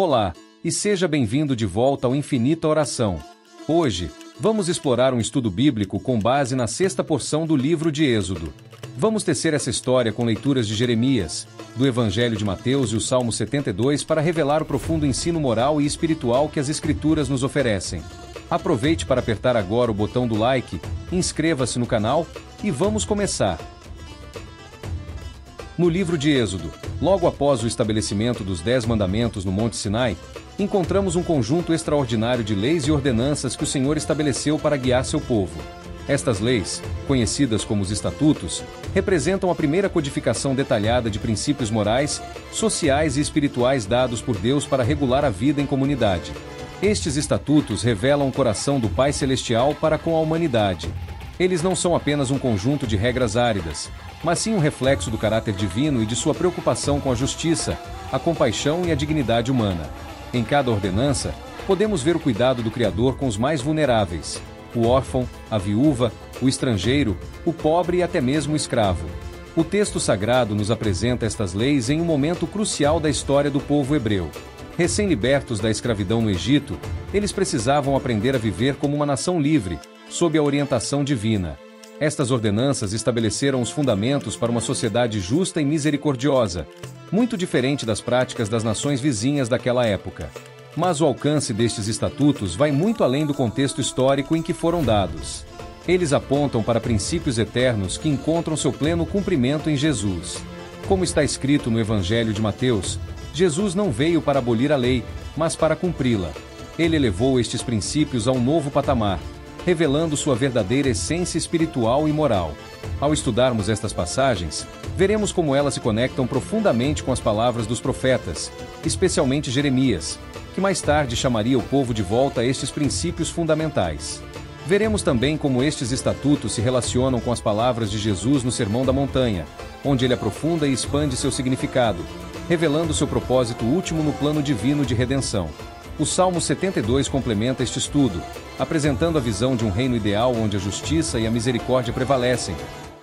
Olá, e seja bem-vindo de volta ao Infinita Oração. Hoje, vamos explorar um estudo bíblico com base na sexta porção do livro de Êxodo. Vamos tecer essa história com leituras de Jeremias, do Evangelho de Mateus e o Salmo 72 para revelar o profundo ensino moral e espiritual que as Escrituras nos oferecem. Aproveite para apertar agora o botão do like, inscreva-se no canal e vamos começar. No livro de Êxodo, logo após o estabelecimento dos 10 mandamentos no Monte Sinai, encontramos um conjunto extraordinário de leis e ordenanças que o Senhor estabeleceu para guiar seu povo. Estas leis, conhecidas como os estatutos, representam a primeira codificação detalhada de princípios morais, sociais e espirituais dados por Deus para regular a vida em comunidade. Estes estatutos revelam o coração do Pai Celestial para com a humanidade. Eles não são apenas um conjunto de regras áridas, mas sim um reflexo do caráter divino e de sua preocupação com a justiça, a compaixão e a dignidade humana. Em cada ordenança, podemos ver o cuidado do Criador com os mais vulneráveis: o órfão, a viúva, o estrangeiro, o pobre e até mesmo o escravo. O texto sagrado nos apresenta estas leis em um momento crucial da história do povo hebreu. Recém-libertos da escravidão no Egito, eles precisavam aprender a viver como uma nação livre, sob a orientação divina. Estas ordenanças estabeleceram os fundamentos para uma sociedade justa e misericordiosa, muito diferente das práticas das nações vizinhas daquela época. Mas o alcance destes estatutos vai muito além do contexto histórico em que foram dados. Eles apontam para princípios eternos que encontram seu pleno cumprimento em Jesus. Como está escrito no Evangelho de Mateus, Jesus não veio para abolir a lei, mas para cumpri-la. Ele elevou estes princípios a um novo patamar, revelando sua verdadeira essência espiritual e moral. Ao estudarmos estas passagens, veremos como elas se conectam profundamente com as palavras dos profetas, especialmente Jeremias, que mais tarde chamaria o povo de volta a estes princípios fundamentais. Veremos também como estes estatutos se relacionam com as palavras de Jesus no Sermão da Montanha, onde ele aprofunda e expande seu significado, revelando seu propósito último no plano divino de redenção. O Salmo 72 complementa este estudo, apresentando a visão de um reino ideal onde a justiça e a misericórdia prevalecem,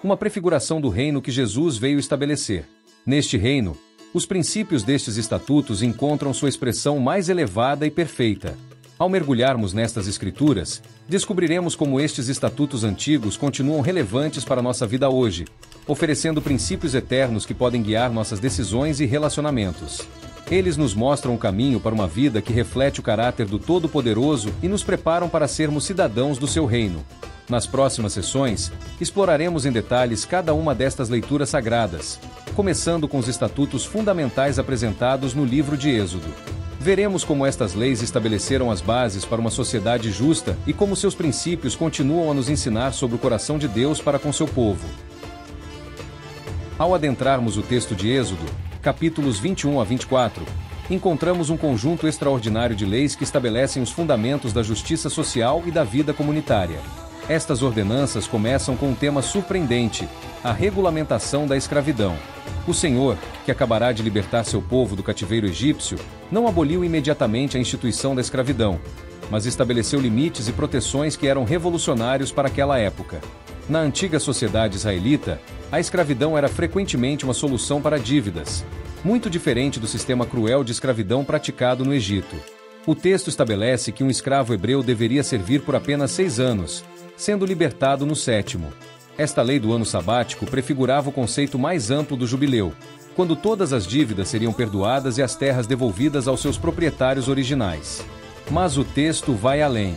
uma prefiguração do reino que Jesus veio estabelecer. Neste reino, os princípios destes estatutos encontram sua expressão mais elevada e perfeita. Ao mergulharmos nestas escrituras, descobriremos como estes estatutos antigos continuam relevantes para nossa vida hoje, oferecendo princípios eternos que podem guiar nossas decisões e relacionamentos. Eles nos mostram o caminho para uma vida que reflete o caráter do Todo-Poderoso e nos preparam para sermos cidadãos do seu reino. Nas próximas sessões, exploraremos em detalhes cada uma destas leituras sagradas, começando com os estatutos fundamentais apresentados no livro de Êxodo. Veremos como estas leis estabeleceram as bases para uma sociedade justa e como seus princípios continuam a nos ensinar sobre o coração de Deus para com seu povo. Ao adentrarmos o texto de Êxodo, capítulos 21 a 24, encontramos um conjunto extraordinário de leis que estabelecem os fundamentos da justiça social e da vida comunitária. Estas ordenanças começam com um tema surpreendente: a regulamentação da escravidão. O Senhor, que acabará de libertar seu povo do cativeiro egípcio, não aboliu imediatamente a instituição da escravidão, mas estabeleceu limites e proteções que eram revolucionários para aquela época. Na antiga sociedade israelita, a escravidão era frequentemente uma solução para dívidas, muito diferente do sistema cruel de escravidão praticado no Egito. O texto estabelece que um escravo hebreu deveria servir por apenas 6 anos, sendo libertado no 7º. Esta lei do ano sabático prefigurava o conceito mais amplo do jubileu, quando todas as dívidas seriam perdoadas e as terras devolvidas aos seus proprietários originais. Mas o texto vai além.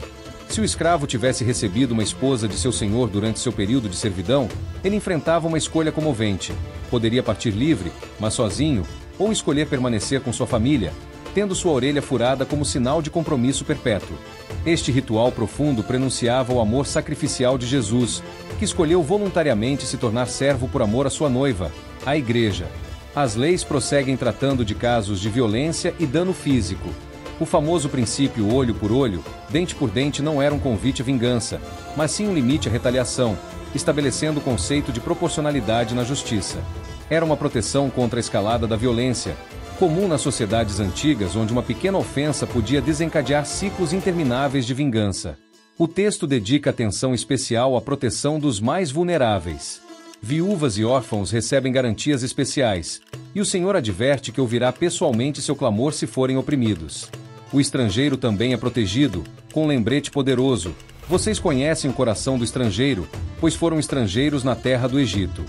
Se o escravo tivesse recebido uma esposa de seu senhor durante seu período de servidão, ele enfrentava uma escolha comovente. Poderia partir livre, mas sozinho, ou escolher permanecer com sua família, tendo sua orelha furada como sinal de compromisso perpétuo. Este ritual profundo prenunciava o amor sacrificial de Jesus, que escolheu voluntariamente se tornar servo por amor à sua noiva, a Igreja. As leis prosseguem tratando de casos de violência e dano físico. O famoso princípio olho por olho, dente por dente não era um convite à vingança, mas sim um limite à retaliação, estabelecendo o conceito de proporcionalidade na justiça. Era uma proteção contra a escalada da violência, comum nas sociedades antigas onde uma pequena ofensa podia desencadear ciclos intermináveis de vingança. O texto dedica atenção especial à proteção dos mais vulneráveis. Viúvas e órfãos recebem garantias especiais, e o Senhor adverte que ouvirá pessoalmente seu clamor se forem oprimidos. O estrangeiro também é protegido, com um lembrete poderoso. Vocês conhecem o coração do estrangeiro, pois foram estrangeiros na terra do Egito.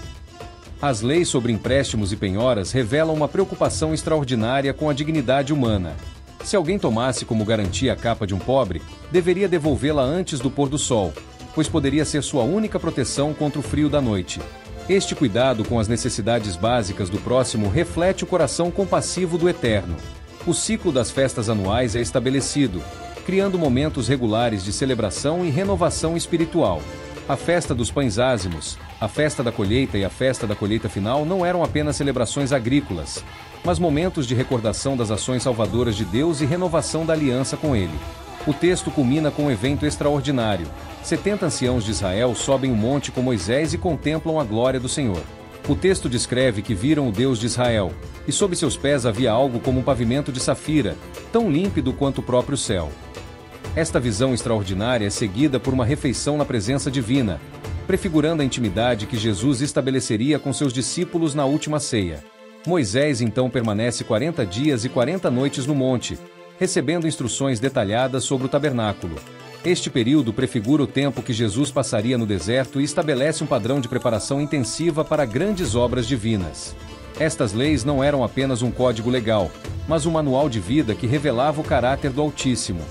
As leis sobre empréstimos e penhoras revelam uma preocupação extraordinária com a dignidade humana. Se alguém tomasse como garantia a capa de um pobre, deveria devolvê-la antes do pôr do sol, pois poderia ser sua única proteção contra o frio da noite. Este cuidado com as necessidades básicas do próximo reflete o coração compassivo do Eterno. O ciclo das festas anuais é estabelecido, criando momentos regulares de celebração e renovação espiritual. A festa dos pães ázimos, a festa da colheita e a festa da colheita final não eram apenas celebrações agrícolas, mas momentos de recordação das ações salvadoras de Deus e renovação da aliança com Ele. O texto culmina com um evento extraordinário. 70 anciãos de Israel sobem o monte com Moisés e contemplam a glória do Senhor. O texto descreve que viram o Deus de Israel, e sob seus pés havia algo como um pavimento de safira, tão límpido quanto o próprio céu. Esta visão extraordinária é seguida por uma refeição na presença divina, prefigurando a intimidade que Jesus estabeleceria com seus discípulos na última ceia. Moisés então permanece 40 dias e 40 noites no monte, recebendo instruções detalhadas sobre o tabernáculo. Este período prefigura o tempo que Jesus passaria no deserto e estabelece um padrão de preparação intensiva para grandes obras divinas. Estas leis não eram apenas um código legal, mas um manual de vida que revelava o caráter do Altíssimo.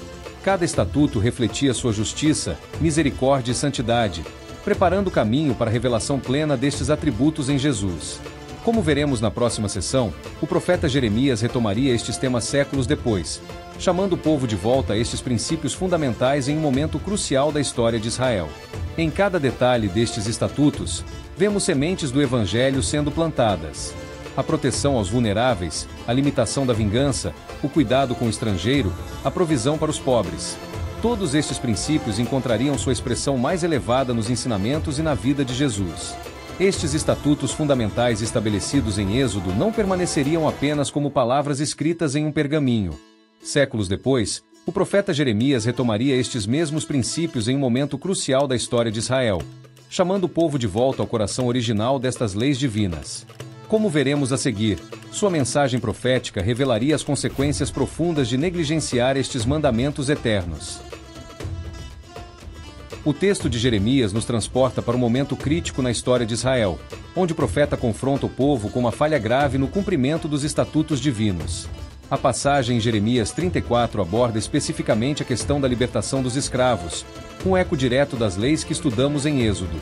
Cada estatuto refletia sua justiça, misericórdia e santidade, preparando o caminho para a revelação plena destes atributos em Jesus. Como veremos na próxima sessão, o profeta Jeremias retomaria estes temas séculos depois, chamando o povo de volta a estes princípios fundamentais em um momento crucial da história de Israel. Em cada detalhe destes estatutos, vemos sementes do Evangelho sendo plantadas. A proteção aos vulneráveis, a limitação da vingança, o cuidado com o estrangeiro, a provisão para os pobres. Todos estes princípios encontrariam sua expressão mais elevada nos ensinamentos e na vida de Jesus. Estes estatutos fundamentais estabelecidos em Êxodo não permaneceriam apenas como palavras escritas em um pergaminho. Séculos depois, o profeta Jeremias retomaria estes mesmos princípios em um momento crucial da história de Israel, chamando o povo de volta ao coração original destas leis divinas. Como veremos a seguir, sua mensagem profética revelaria as consequências profundas de negligenciar estes mandamentos eternos. O texto de Jeremias nos transporta para um momento crítico na história de Israel, onde o profeta confronta o povo com uma falha grave no cumprimento dos estatutos divinos. A passagem em Jeremias 34 aborda especificamente a questão da libertação dos escravos, um eco direto das leis que estudamos em Êxodo.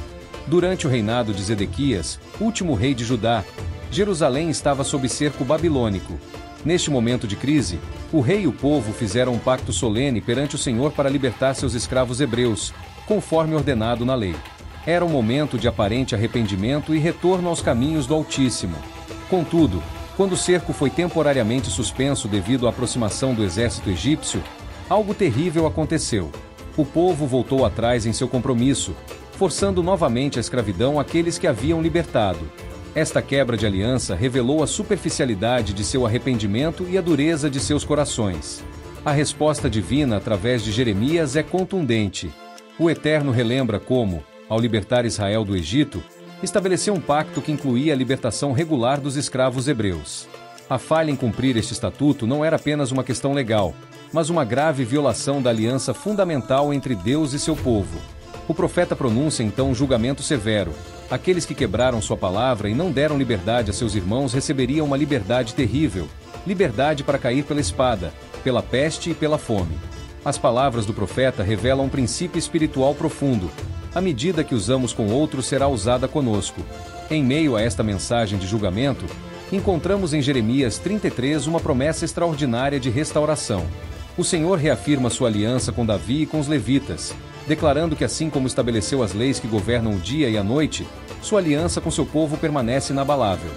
Durante o reinado de Zedequias, último rei de Judá, Jerusalém estava sob cerco babilônico. Neste momento de crise, o rei e o povo fizeram um pacto solene perante o Senhor para libertar seus escravos hebreus, conforme ordenado na lei. Era um momento de aparente arrependimento e retorno aos caminhos do Altíssimo. Contudo, quando o cerco foi temporariamente suspenso devido à aproximação do exército egípcio, algo terrível aconteceu. O povo voltou atrás em seu compromisso, forçando novamente a escravidão àqueles que haviam libertado. Esta quebra de aliança revelou a superficialidade de seu arrependimento e a dureza de seus corações. A resposta divina através de Jeremias é contundente. O Eterno relembra como, ao libertar Israel do Egito, estabeleceu um pacto que incluía a libertação regular dos escravos hebreus. A falha em cumprir este estatuto não era apenas uma questão legal, mas uma grave violação da aliança fundamental entre Deus e seu povo. O profeta pronuncia então um julgamento severo. Aqueles que quebraram sua palavra e não deram liberdade a seus irmãos receberiam uma liberdade terrível, liberdade para cair pela espada, pela peste e pela fome. As palavras do profeta revelam um princípio espiritual profundo. A medida que usamos com outros será usada conosco. Em meio a esta mensagem de julgamento, encontramos em Jeremias 33 uma promessa extraordinária de restauração. O Senhor reafirma sua aliança com Davi e com os levitas, declarando que assim como estabeleceu as leis que governam o dia e a noite, sua aliança com seu povo permanece inabalável.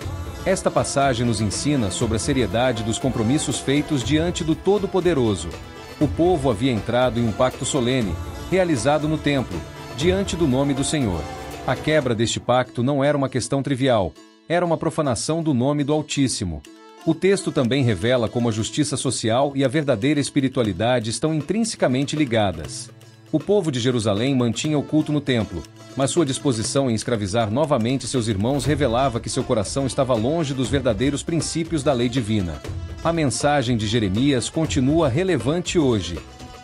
Esta passagem nos ensina sobre a seriedade dos compromissos feitos diante do Todo-Poderoso. O povo havia entrado em um pacto solene, realizado no templo, diante do nome do Senhor. A quebra deste pacto não era uma questão trivial, era uma profanação do nome do Altíssimo. O texto também revela como a justiça social e a verdadeira espiritualidade estão intrinsecamente ligadas. O povo de Jerusalém mantinha o culto no templo, mas sua disposição em escravizar novamente seus irmãos revelava que seu coração estava longe dos verdadeiros princípios da lei divina. A mensagem de Jeremias continua relevante hoje.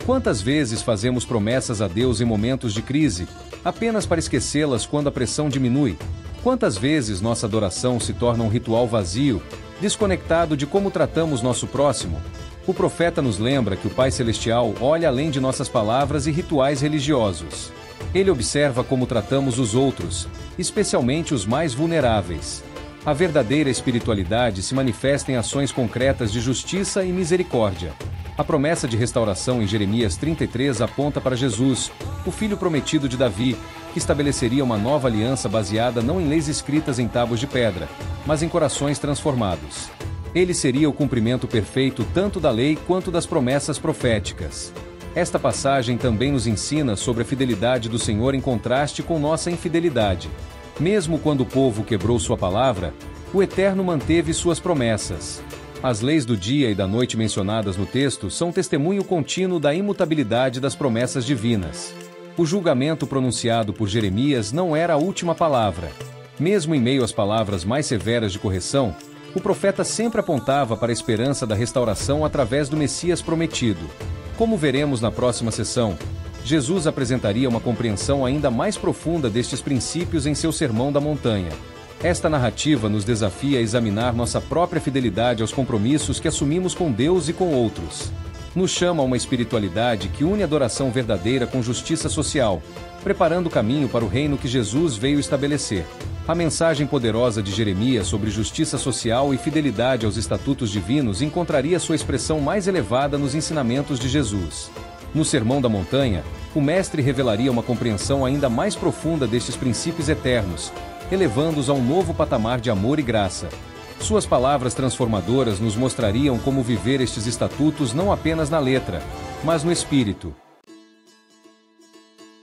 Quantas vezes fazemos promessas a Deus em momentos de crise, apenas para esquecê-las quando a pressão diminui? Quantas vezes nossa adoração se torna um ritual vazio, desconectado de como tratamos nosso próximo? O profeta nos lembra que o Pai Celestial olha além de nossas palavras e rituais religiosos. Ele observa como tratamos os outros, especialmente os mais vulneráveis. A verdadeira espiritualidade se manifesta em ações concretas de justiça e misericórdia. A promessa de restauração em Jeremias 33 aponta para Jesus, o filho prometido de Davi, que estabeleceria uma nova aliança baseada não em leis escritas em tábuas de pedra, mas em corações transformados. Ele seria o cumprimento perfeito tanto da lei quanto das promessas proféticas. Esta passagem também nos ensina sobre a fidelidade do Senhor em contraste com nossa infidelidade. Mesmo quando o povo quebrou sua palavra, o Eterno manteve suas promessas. As leis do dia e da noite mencionadas no texto são testemunho contínuo da imutabilidade das promessas divinas. O julgamento pronunciado por Jeremias não era a última palavra. Mesmo em meio às palavras mais severas de correção, o profeta sempre apontava para a esperança da restauração através do Messias prometido. Como veremos na próxima sessão, Jesus apresentaria uma compreensão ainda mais profunda destes princípios em seu Sermão da Montanha. Esta narrativa nos desafia a examinar nossa própria fidelidade aos compromissos que assumimos com Deus e com outros. Nos chama a uma espiritualidade que une adoração verdadeira com justiça social, preparando o caminho para o reino que Jesus veio estabelecer. A mensagem poderosa de Jeremias sobre justiça social e fidelidade aos estatutos divinos encontraria sua expressão mais elevada nos ensinamentos de Jesus. No Sermão da Montanha, o Mestre revelaria uma compreensão ainda mais profunda destes princípios eternos, elevando-os a um novo patamar de amor e graça. Suas palavras transformadoras nos mostrariam como viver estes estatutos não apenas na letra, mas no espírito.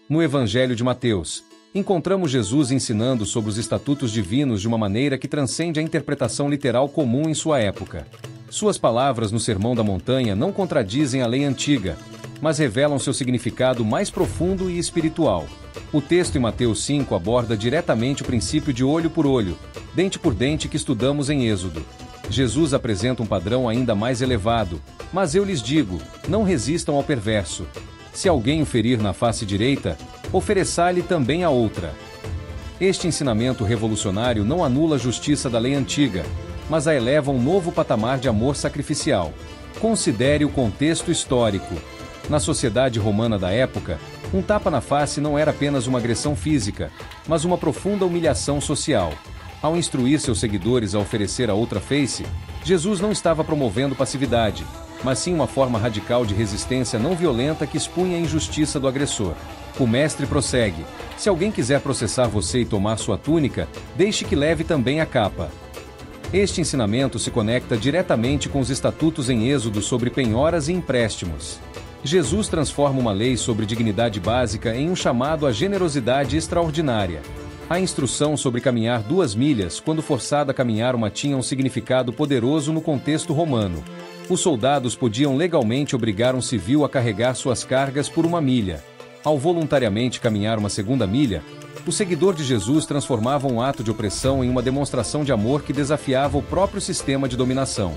No Evangelho de Mateus, encontramos Jesus ensinando sobre os estatutos divinos de uma maneira que transcende a interpretação literal comum em sua época. Suas palavras no Sermão da Montanha não contradizem a lei antiga, mas revelam seu significado mais profundo e espiritual. O texto em Mateus 5 aborda diretamente o princípio de olho por olho, dente por dente que estudamos em Êxodo. Jesus apresenta um padrão ainda mais elevado, mas eu lhes digo, não resistam ao perverso. Se alguém o ferir na face direita, ofereça-lhe também a outra. Este ensinamento revolucionário não anula a justiça da lei antiga, mas a eleva a um novo patamar de amor sacrificial. Considere o contexto histórico. Na sociedade romana da época, um tapa na face não era apenas uma agressão física, mas uma profunda humilhação social. Ao instruir seus seguidores a oferecer a outra face, Jesus não estava promovendo passividade, mas sim uma forma radical de resistência não violenta que expunha a injustiça do agressor. O mestre prossegue: se alguém quiser processar você e tomar sua túnica, deixe que leve também a capa. Este ensinamento se conecta diretamente com os estatutos em Êxodo sobre penhoras e empréstimos. Jesus transforma uma lei sobre dignidade básica em um chamado à generosidade extraordinária. A instrução sobre caminhar 2 milhas quando forçado a caminhar uma tinha um significado poderoso no contexto romano. Os soldados podiam legalmente obrigar um civil a carregar suas cargas por 1 milha. Ao voluntariamente caminhar uma 2ª milha, o seguidor de Jesus transformava um ato de opressão em uma demonstração de amor que desafiava o próprio sistema de dominação.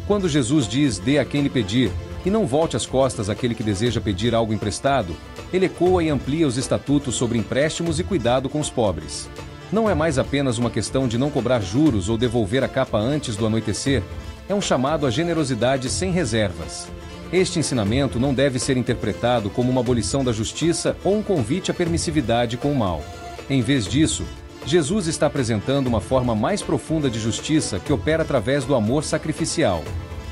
Quando Jesus diz: dê a quem lhe pedir, e não volte as costas àquele que deseja pedir algo emprestado, ele ecoa e amplia os estatutos sobre empréstimos e cuidado com os pobres. Não é mais apenas uma questão de não cobrar juros ou devolver a capa antes do anoitecer, é um chamado à generosidade sem reservas. Este ensinamento não deve ser interpretado como uma abolição da justiça ou um convite à permissividade com o mal. Em vez disso, Jesus está apresentando uma forma mais profunda de justiça que opera através do amor sacrificial.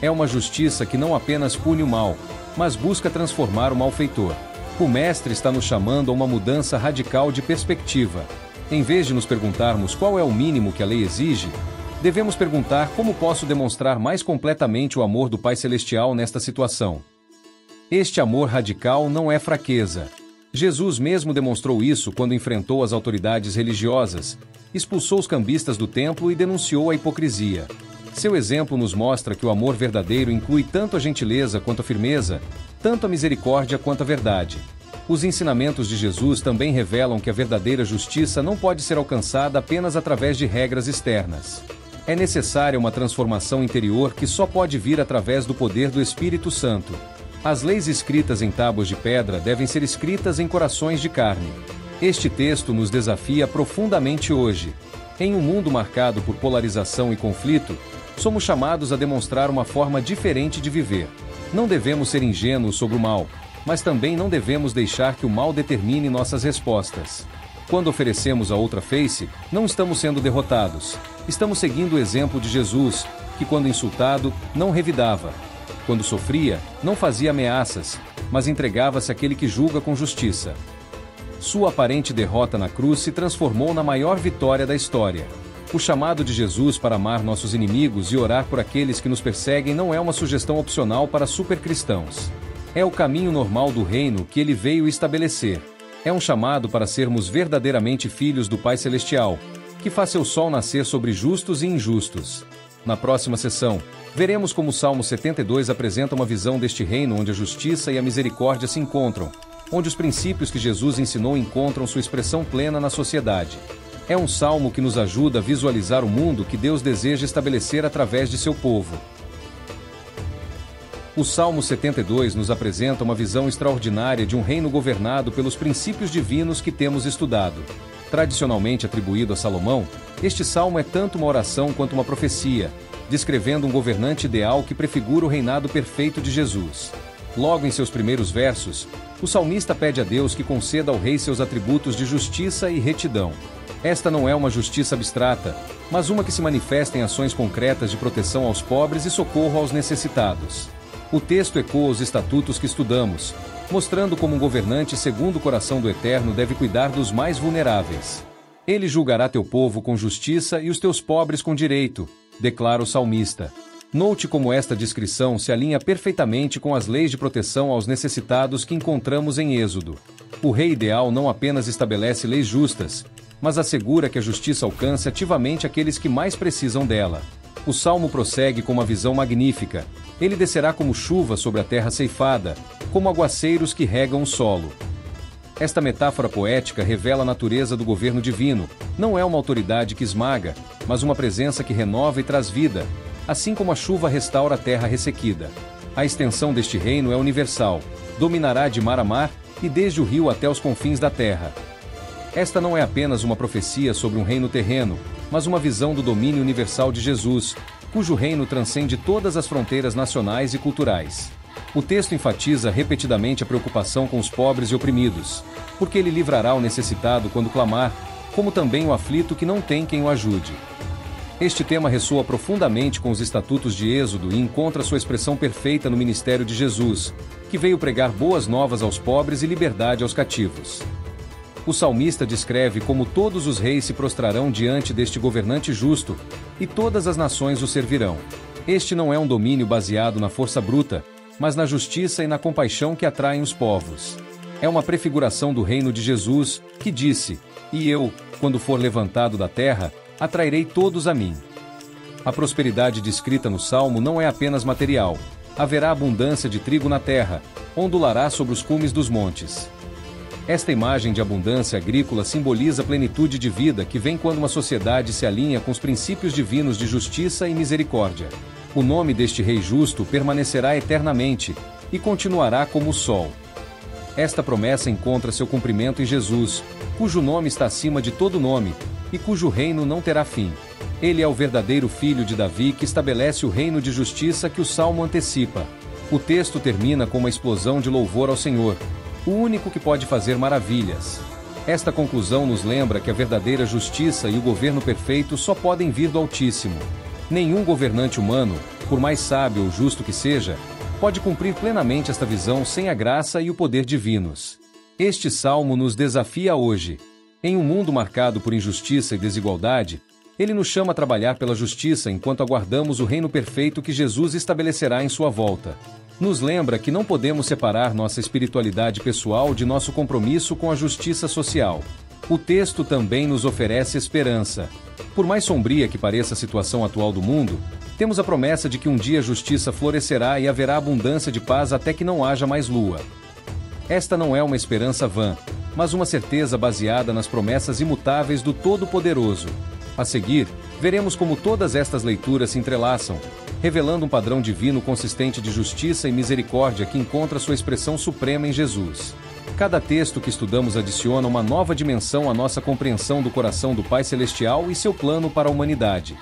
É uma justiça que não apenas pune o mal, mas busca transformar o malfeitor. O Mestre está nos chamando a uma mudança radical de perspectiva. Em vez de nos perguntarmos qual é o mínimo que a lei exige, devemos perguntar como posso demonstrar mais completamente o amor do Pai Celestial nesta situação. Este amor radical não é fraqueza. Jesus mesmo demonstrou isso quando enfrentou as autoridades religiosas, expulsou os cambistas do templo e denunciou a hipocrisia. Seu exemplo nos mostra que o amor verdadeiro inclui tanto a gentileza quanto a firmeza, tanto a misericórdia quanto a verdade. Os ensinamentos de Jesus também revelam que a verdadeira justiça não pode ser alcançada apenas através de regras externas. É necessária uma transformação interior que só pode vir através do poder do Espírito Santo. As leis escritas em tábuas de pedra devem ser escritas em corações de carne. Este texto nos desafia profundamente hoje. Em um mundo marcado por polarização e conflito, somos chamados a demonstrar uma forma diferente de viver. Não devemos ser ingênuos sobre o mal, mas também não devemos deixar que o mal determine nossas respostas. Quando oferecemos a outra face, não estamos sendo derrotados. Estamos seguindo o exemplo de Jesus, que quando insultado, não revidava. Quando sofria, não fazia ameaças, mas entregava-se àquele que julga com justiça. Sua aparente derrota na cruz se transformou na maior vitória da história. O chamado de Jesus para amar nossos inimigos e orar por aqueles que nos perseguem não é uma sugestão opcional para supercristãos. É o caminho normal do reino que ele veio estabelecer. É um chamado para sermos verdadeiramente filhos do Pai Celestial, que faz seu sol nascer sobre justos e injustos. Na próxima sessão, veremos como o Salmo 72 apresenta uma visão deste reino onde a justiça e a misericórdia se encontram, onde os princípios que Jesus ensinou encontram sua expressão plena na sociedade. É um salmo que nos ajuda a visualizar o mundo que Deus deseja estabelecer através de seu povo. O Salmo 72 nos apresenta uma visão extraordinária de um reino governado pelos princípios divinos que temos estudado. Tradicionalmente atribuído a Salomão, este salmo é tanto uma oração quanto uma profecia, descrevendo um governante ideal que prefigura o reinado perfeito de Jesus. Logo em seus primeiros versos, o salmista pede a Deus que conceda ao rei seus atributos de justiça e retidão. Esta não é uma justiça abstrata, mas uma que se manifesta em ações concretas de proteção aos pobres e socorro aos necessitados. O texto ecoa os estatutos que estudamos, mostrando como um governante segundo o coração do Eterno deve cuidar dos mais vulneráveis. Ele julgará teu povo com justiça e os teus pobres com direito, declara o salmista. Note como esta descrição se alinha perfeitamente com as leis de proteção aos necessitados que encontramos em Êxodo. O rei ideal não apenas estabelece leis justas, mas assegura que a justiça alcance ativamente aqueles que mais precisam dela. O salmo prossegue com uma visão magnífica. Ele descerá como chuva sobre a terra ceifada, como aguaceiros que regam o solo. Esta metáfora poética revela a natureza do governo divino. Não é uma autoridade que esmaga, mas uma presença que renova e traz vida, assim como a chuva restaura a terra ressequida. A extensão deste reino é universal, dominará de mar a mar e desde o rio até os confins da terra. Esta não é apenas uma profecia sobre um reino terreno, mas uma visão do domínio universal de Jesus, cujo reino transcende todas as fronteiras nacionais e culturais. O texto enfatiza repetidamente a preocupação com os pobres e oprimidos, porque ele livrará o necessitado quando clamar, como também o aflito que não tem quem o ajude. Este tema ressoa profundamente com os estatutos de Êxodo e encontra sua expressão perfeita no ministério de Jesus, que veio pregar boas novas aos pobres e liberdade aos cativos. O salmista descreve como todos os reis se prostrarão diante deste governante justo, e todas as nações o servirão. Este não é um domínio baseado na força bruta, mas na justiça e na compaixão que atraem os povos. É uma prefiguração do reino de Jesus, que disse: "E eu, quando for levantado da terra, atrairei todos a mim." A prosperidade descrita no Salmo não é apenas material. Haverá abundância de trigo na terra, ondulará sobre os cumes dos montes. Esta imagem de abundância agrícola simboliza a plenitude de vida que vem quando uma sociedade se alinha com os princípios divinos de justiça e misericórdia. O nome deste Rei justo permanecerá eternamente e continuará como o sol. Esta promessa encontra seu cumprimento em Jesus, cujo nome está acima de todo nome, e cujo reino não terá fim. Ele é o verdadeiro filho de Davi que estabelece o reino de justiça que o Salmo antecipa. O texto termina com uma explosão de louvor ao Senhor, o único que pode fazer maravilhas. Esta conclusão nos lembra que a verdadeira justiça e o governo perfeito só podem vir do Altíssimo. Nenhum governante humano, por mais sábio ou justo que seja, pode cumprir plenamente esta visão sem a graça e o poder divinos. Este salmo nos desafia hoje. Em um mundo marcado por injustiça e desigualdade, ele nos chama a trabalhar pela justiça enquanto aguardamos o reino perfeito que Jesus estabelecerá em sua volta. Nos lembra que não podemos separar nossa espiritualidade pessoal de nosso compromisso com a justiça social. O texto também nos oferece esperança. Por mais sombria que pareça a situação atual do mundo, temos a promessa de que um dia a justiça florescerá e haverá abundância de paz até que não haja mais lua. Esta não é uma esperança vã, mas uma certeza baseada nas promessas imutáveis do Todo-Poderoso. A seguir, veremos como todas estas leituras se entrelaçam, revelando um padrão divino consistente de justiça e misericórdia que encontra sua expressão suprema em Jesus. Cada texto que estudamos adiciona uma nova dimensão à nossa compreensão do coração do Pai Celestial e seu plano para a humanidade.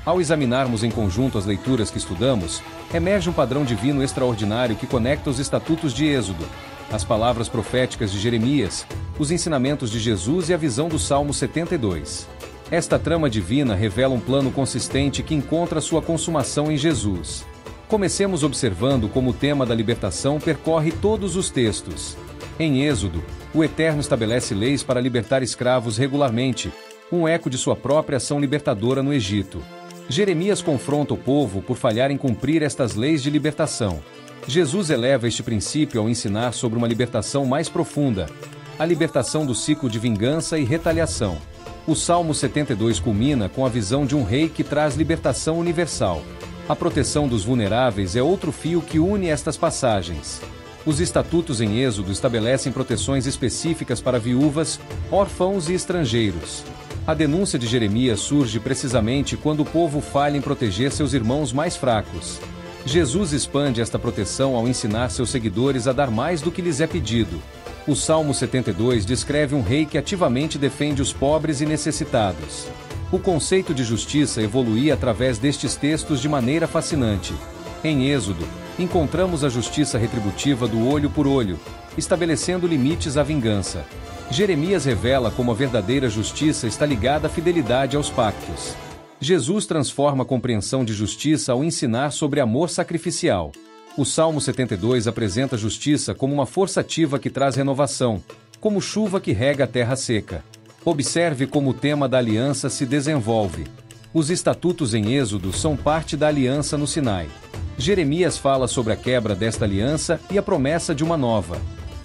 Ao examinarmos em conjunto as leituras que estudamos, emerge um padrão divino extraordinário que conecta os estatutos de Êxodo, as palavras proféticas de Jeremias, os ensinamentos de Jesus e a visão do Salmo 72. Esta trama divina revela um plano consistente que encontra sua consumação em Jesus. Comecemos observando como o tema da libertação percorre todos os textos. Em Êxodo, o Eterno estabelece leis para libertar escravos regularmente, um eco de sua própria ação libertadora no Egito. Jeremias confronta o povo por falhar em cumprir estas leis de libertação. Jesus eleva este princípio ao ensinar sobre uma libertação mais profunda, a libertação do ciclo de vingança e retaliação. O Salmo 72 culmina com a visão de um rei que traz libertação universal. A proteção dos vulneráveis é outro fio que une estas passagens. Os estatutos em Êxodo estabelecem proteções específicas para viúvas, órfãos e estrangeiros. A denúncia de Jeremias surge precisamente quando o povo falha em proteger seus irmãos mais fracos. Jesus expande esta proteção ao ensinar seus seguidores a dar mais do que lhes é pedido. O Salmo 72 descreve um rei que ativamente defende os pobres e necessitados. O conceito de justiça evoluía através destes textos de maneira fascinante. Em Êxodo, encontramos a justiça retributiva do olho por olho, estabelecendo limites à vingança. Jeremias revela como a verdadeira justiça está ligada à fidelidade aos pactos. Jesus transforma a compreensão de justiça ao ensinar sobre amor sacrificial. O Salmo 72 apresenta a justiça como uma força ativa que traz renovação, como chuva que rega a terra seca. Observe como o tema da aliança se desenvolve. Os estatutos em Êxodo são parte da aliança no Sinai. Jeremias fala sobre a quebra desta aliança e a promessa de uma nova.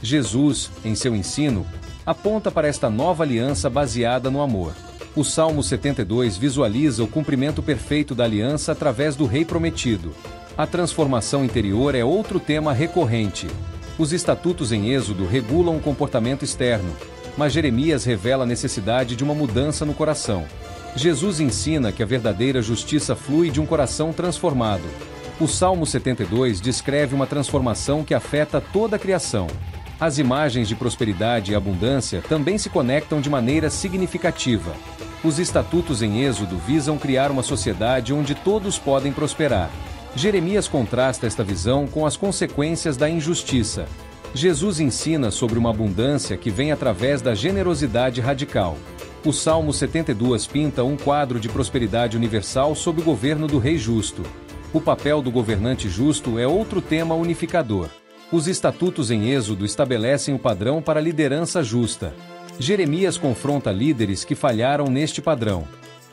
Jesus, em seu ensino, aponta para esta nova aliança baseada no amor. O Salmo 72 visualiza o cumprimento perfeito da aliança através do Rei Prometido. A transformação interior é outro tema recorrente. Os estatutos em Êxodo regulam o comportamento externo, mas Jeremias revela a necessidade de uma mudança no coração. Jesus ensina que a verdadeira justiça flui de um coração transformado. O Salmo 72 descreve uma transformação que afeta toda a criação. As imagens de prosperidade e abundância também se conectam de maneira significativa. Os estatutos em Êxodo visam criar uma sociedade onde todos podem prosperar. Jeremias contrasta esta visão com as consequências da injustiça. Jesus ensina sobre uma abundância que vem através da generosidade radical. O Salmo 72 pinta um quadro de prosperidade universal sob o governo do Rei Justo. O papel do governante justo é outro tema unificador. Os estatutos em Êxodo estabelecem o padrão para a liderança justa. Jeremias confronta líderes que falharam neste padrão.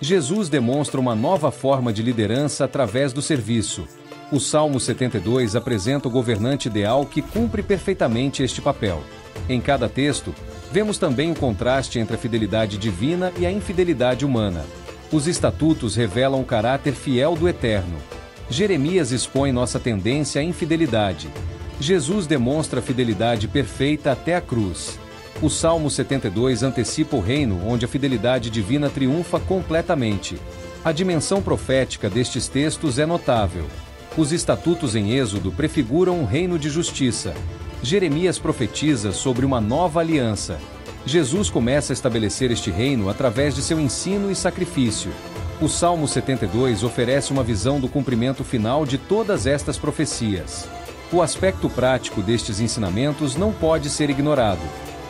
Jesus demonstra uma nova forma de liderança através do serviço. O Salmo 72 apresenta o governante ideal que cumpre perfeitamente este papel. Em cada texto, vemos também o contraste entre a fidelidade divina e a infidelidade humana. Os estatutos revelam o caráter fiel do Eterno. Jeremias expõe nossa tendência à infidelidade. Jesus demonstra a fidelidade perfeita até a cruz. O Salmo 72 antecipa o reino onde a fidelidade divina triunfa completamente. A dimensão profética destes textos é notável. Os estatutos em Êxodo prefiguram um reino de justiça. Jeremias profetiza sobre uma nova aliança. Jesus começa a estabelecer este reino através de seu ensino e sacrifício. O Salmo 72 oferece uma visão do cumprimento final de todas estas profecias. O aspecto prático destes ensinamentos não pode ser ignorado.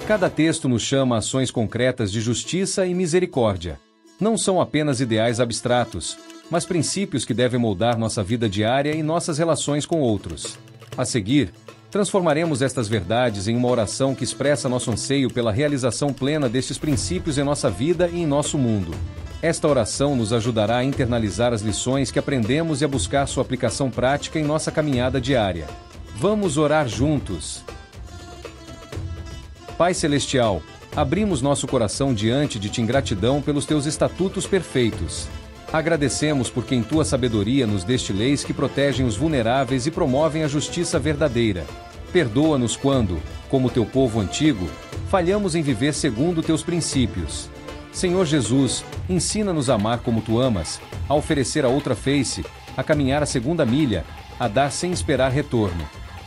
Cada texto nos chama a ações concretas de justiça e misericórdia. Não são apenas ideais abstratos, mas princípios que devem moldar nossa vida diária e nossas relações com outros. A seguir, transformaremos estas verdades em uma oração que expressa nosso anseio pela realização plena destes princípios em nossa vida e em nosso mundo. Esta oração nos ajudará a internalizar as lições que aprendemos e a buscar sua aplicação prática em nossa caminhada diária. Vamos orar juntos. Pai Celestial, abrimos nosso coração diante de Ti em gratidão pelos Teus estatutos perfeitos. Agradecemos porque em Tua sabedoria nos deste leis que protegem os vulneráveis e promovem a justiça verdadeira. Perdoa-nos quando, como teu povo antigo, falhamos em viver segundo teus princípios. Senhor Jesus, ensina-nos a amar como tu amas, a oferecer a outra face, a caminhar a segunda milha, a dar sem esperar retorno.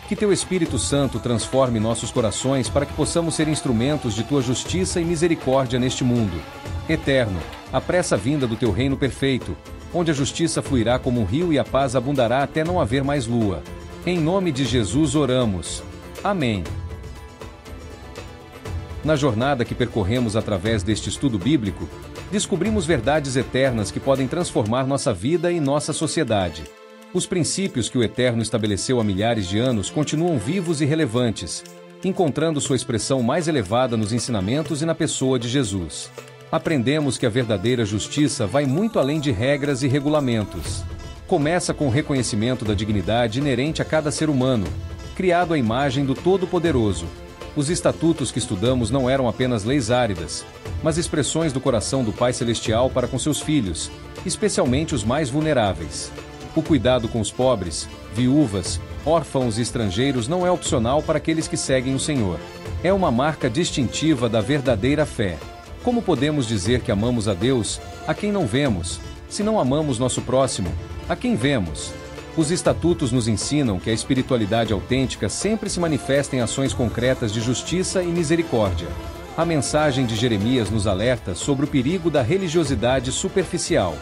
Que teu Espírito Santo transforme nossos corações para que possamos ser instrumentos de tua justiça e misericórdia neste mundo. Eterno, apressa a vinda do teu reino perfeito, onde a justiça fluirá como um rio e a paz abundará até não haver mais lua. Em nome de Jesus oramos. Amém. Na jornada que percorremos através deste estudo bíblico, descobrimos verdades eternas que podem transformar nossa vida e nossa sociedade. Os princípios que o Eterno estabeleceu há milhares de anos continuam vivos e relevantes, encontrando sua expressão mais elevada nos ensinamentos e na pessoa de Jesus. Aprendemos que a verdadeira justiça vai muito além de regras e regulamentos. Começa com o reconhecimento da dignidade inerente a cada ser humano, criado à imagem do Todo-Poderoso. Os estatutos que estudamos não eram apenas leis áridas, mas expressões do coração do Pai Celestial para com seus filhos, especialmente os mais vulneráveis. O cuidado com os pobres, viúvas, órfãos e estrangeiros não é opcional para aqueles que seguem o Senhor. É uma marca distintiva da verdadeira fé. Como podemos dizer que amamos a Deus, a quem não vemos, se não amamos nosso próximo, a quem vemos? Os estatutos nos ensinam que a espiritualidade autêntica sempre se manifesta em ações concretas de justiça e misericórdia. A mensagem de Jeremias nos alerta sobre o perigo da religiosidade superficial.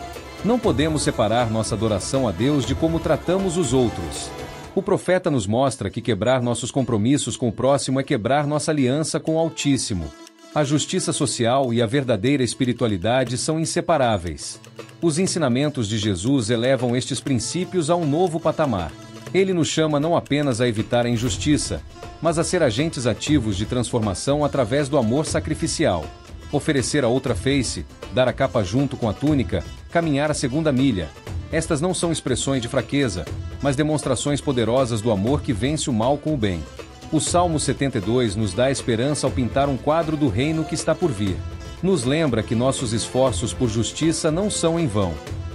Não podemos separar nossa adoração a Deus de como tratamos os outros. O profeta nos mostra que quebrar nossos compromissos com o próximo é quebrar nossa aliança com o Altíssimo. A justiça social e a verdadeira espiritualidade são inseparáveis. Os ensinamentos de Jesus elevam estes princípios a um novo patamar. Ele nos chama não apenas a evitar a injustiça, mas a ser agentes ativos de transformação através do amor sacrificial. Oferecer a outra face, dar a capa junto com a túnica, caminhar a segunda milha. Estas não são expressões de fraqueza, mas demonstrações poderosas do amor que vence o mal com o bem. O Salmo 72 nos dá esperança ao pintar um quadro do reino que está por vir. Nos lembra que nossos esforços por justiça não são em vão.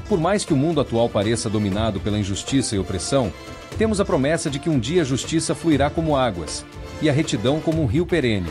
Por mais que o mundo atual pareça dominado pela injustiça e opressão, temos a promessa de que um dia a justiça fluirá como águas, e a retidão como um rio perene.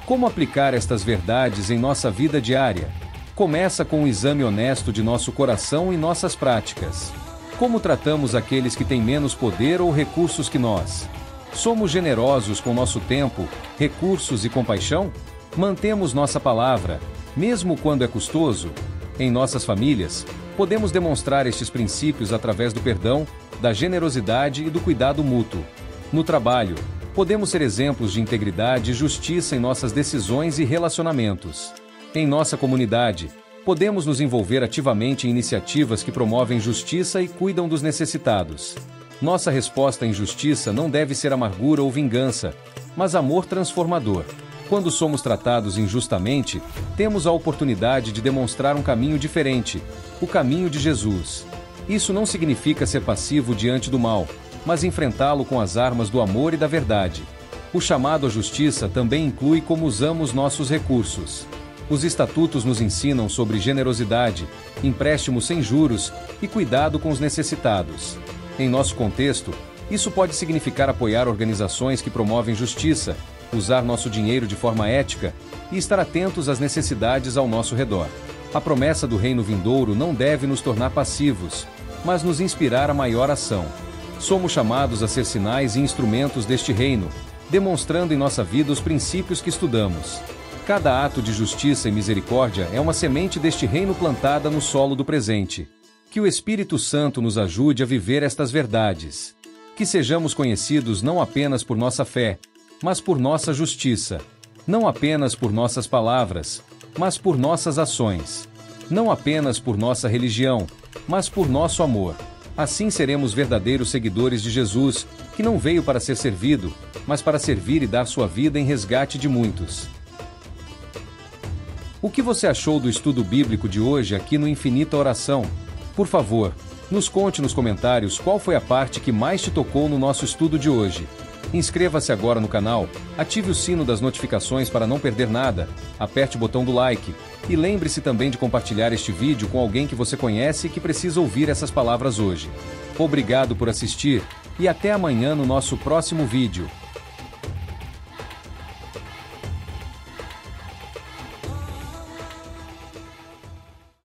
Como aplicar estas verdades em nossa vida diária? Começa com um exame honesto de nosso coração e nossas práticas. Como tratamos aqueles que têm menos poder ou recursos que nós? Somos generosos com nosso tempo, recursos e compaixão? Mantemos nossa palavra, mesmo quando é custoso? Em nossas famílias, podemos demonstrar estes princípios através do perdão, da generosidade e do cuidado mútuo. No trabalho, podemos ser exemplos de integridade e justiça em nossas decisões e relacionamentos. Em nossa comunidade, podemos nos envolver ativamente em iniciativas que promovem justiça e cuidam dos necessitados. Nossa resposta à injustiça não deve ser amargura ou vingança, mas amor transformador. Quando somos tratados injustamente, temos a oportunidade de demonstrar um caminho diferente, o caminho de Jesus. Isso não significa ser passivo diante do mal, mas enfrentá-lo com as armas do amor e da verdade. O chamado à justiça também inclui como usamos nossos recursos. Os estatutos nos ensinam sobre generosidade, empréstimo sem juros e cuidado com os necessitados. Em nosso contexto, isso pode significar apoiar organizações que promovem justiça, usar nosso dinheiro de forma ética e estar atentos às necessidades ao nosso redor. A promessa do reino vindouro não deve nos tornar passivos, mas nos inspirar a maior ação. Somos chamados a ser sinais e instrumentos deste reino, demonstrando em nossa vida os princípios que estudamos. Cada ato de justiça e misericórdia é uma semente deste reino plantada no solo do presente. Que o Espírito Santo nos ajude a viver estas verdades. Que sejamos conhecidos não apenas por nossa fé, mas por nossa justiça. Não apenas por nossas palavras, mas por nossas ações. Não apenas por nossa religião, mas por nosso amor. Assim seremos verdadeiros seguidores de Jesus, que não veio para ser servido, mas para servir e dar sua vida em resgate de muitos. O que você achou do estudo bíblico de hoje aqui no Infinita Oração? Por favor, nos conte nos comentários qual foi a parte que mais te tocou no nosso estudo de hoje. Inscreva-se agora no canal, ative o sino das notificações para não perder nada, aperte o botão do like e lembre-se também de compartilhar este vídeo com alguém que você conhece e que precisa ouvir essas palavras hoje. Obrigado por assistir e até amanhã no nosso próximo vídeo.